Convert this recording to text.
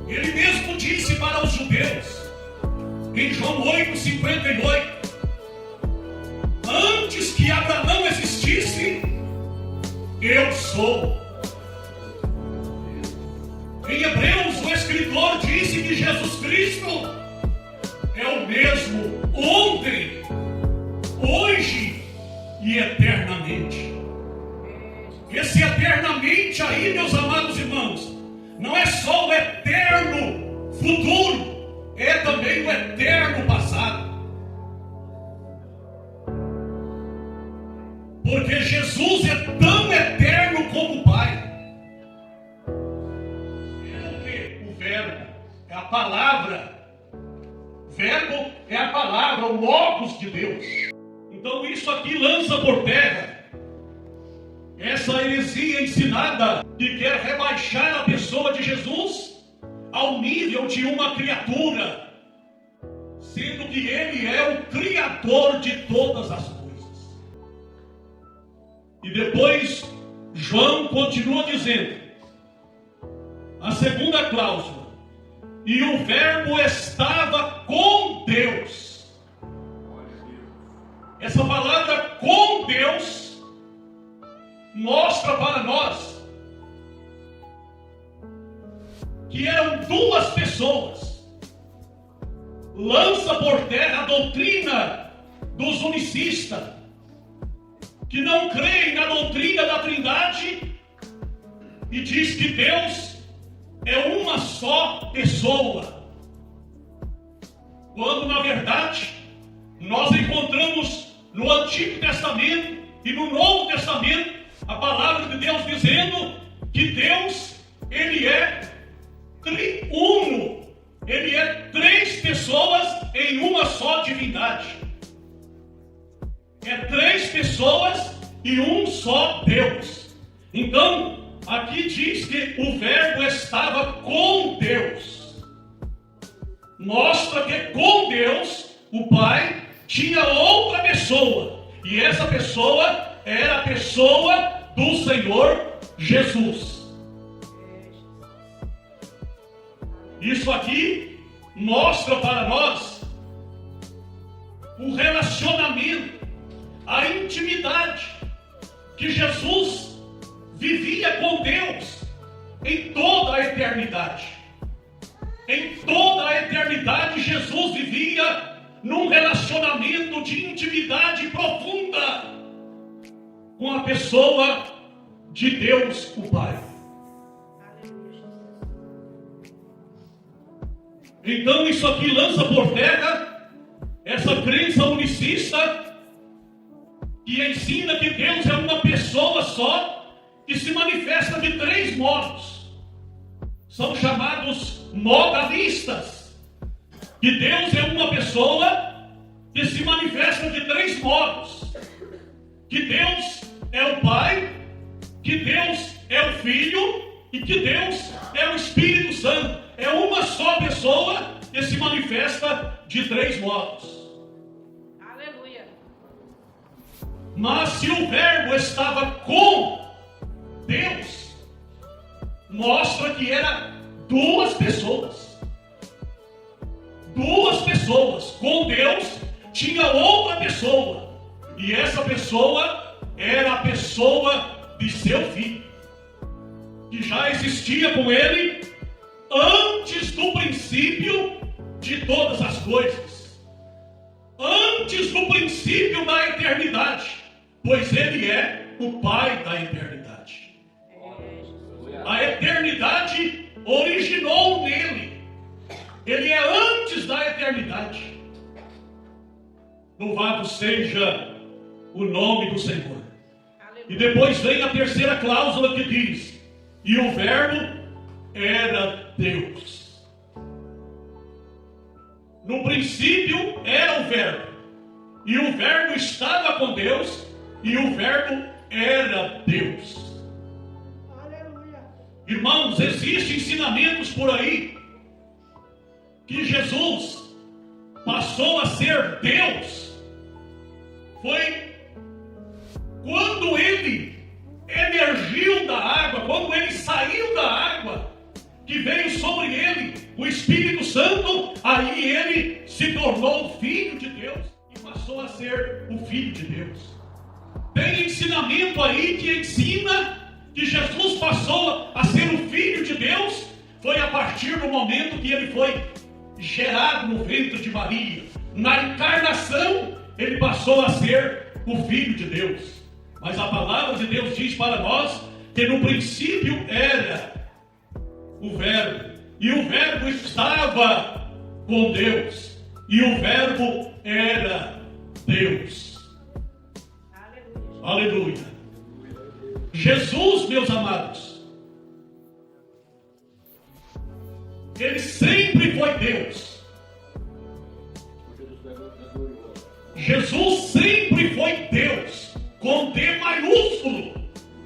Ele mesmo disse para os judeus, em João 8:58, antes que Abraão existisse, eu sou. Em Hebreus, o escritor disse que Jesus Cristo é o mesmo ontem, hoje e eternamente. Esse eternamente aí, meus amados irmãos, não é só o eterno futuro, é também o eterno passado. Porque Jesus é tão eterno como o Pai. O Verbo é a palavra. O Verbo é a palavra, o Logos de Deus. Então isso aqui lança por terra essa heresia ensinada que quer rebaixar a pessoa de Jesus ao nível de uma criatura, sendo que Ele é o Criador de todas as coisas. E depois João continua dizendo, a segunda cláusula, e o Verbo estava com Deus. Essa palavra com Deus mostra para nós que eram duas pessoas. Lança por terra a doutrina dos unicistas, que não creem na doutrina da Trindade, e diz que Deus é uma só pessoa, quando na verdade nós encontramos no Antigo Testamento e no Novo Testamento a palavra de Deus dizendo que Deus, Ele é triuno. Ele é três pessoas em uma só divindade. É três pessoas e um só Deus. Então, aqui diz que o Verbo estava com Deus. Mostra que com Deus, o Pai tinha outra pessoa. E essa pessoa era a pessoa do Senhor Jesus. Isso aqui mostra para nós o relacionamento, a intimidade que Jesus vivia com Deus em toda a eternidade. Em toda a eternidade, Jesus vivia num relacionamento de intimidade profunda com a pessoa de Deus, o Pai. Então isso aqui lança por terra essa crença unicista que ensina que Deus é uma pessoa só, que se manifesta de três modos. São chamados modalistas. Que Deus é uma pessoa que se manifesta de três modos. Que Deus é o Pai, que Deus é o Filho e que Deus é o Espírito Santo. É uma só pessoa que se manifesta de três modos. Aleluia. Mas se o Verbo estava com Deus, mostra que era duas pessoas. Duas pessoas. Com Deus tinha outra pessoa. E essa pessoa era a pessoa de seu Filho, que já existia com ele antes do princípio de todas as coisas, antes do princípio da eternidade, pois ele é o Pai da eternidade. A eternidade originou nele. Ele é antes da eternidade. Louvado seja o nome do Senhor. E depois vem a terceira cláusula que diz: e o Verbo era Deus. No princípio era o Verbo, e o Verbo estava com Deus, e o Verbo era Deus. Aleluia. Irmãos, existem ensinamentos por aí que Jesus passou a ser Deus. Foi quando ele emergiu da água, quando ele saiu da água, que veio sobre ele o Espírito Santo, aí ele se tornou filho de Deus e passou a ser o Filho de Deus. Tem ensinamento aí que ensina que Jesus passou a ser o Filho de Deus, foi a partir do momento que ele foi gerado no ventre de Maria. Na encarnação, ele passou a ser o Filho de Deus. Mas a palavra de Deus diz para nós que no princípio era o Verbo, e o Verbo estava com Deus, e o Verbo era Deus. Aleluia. Jesus, meus amados, ele sempre foi Deus. Jesus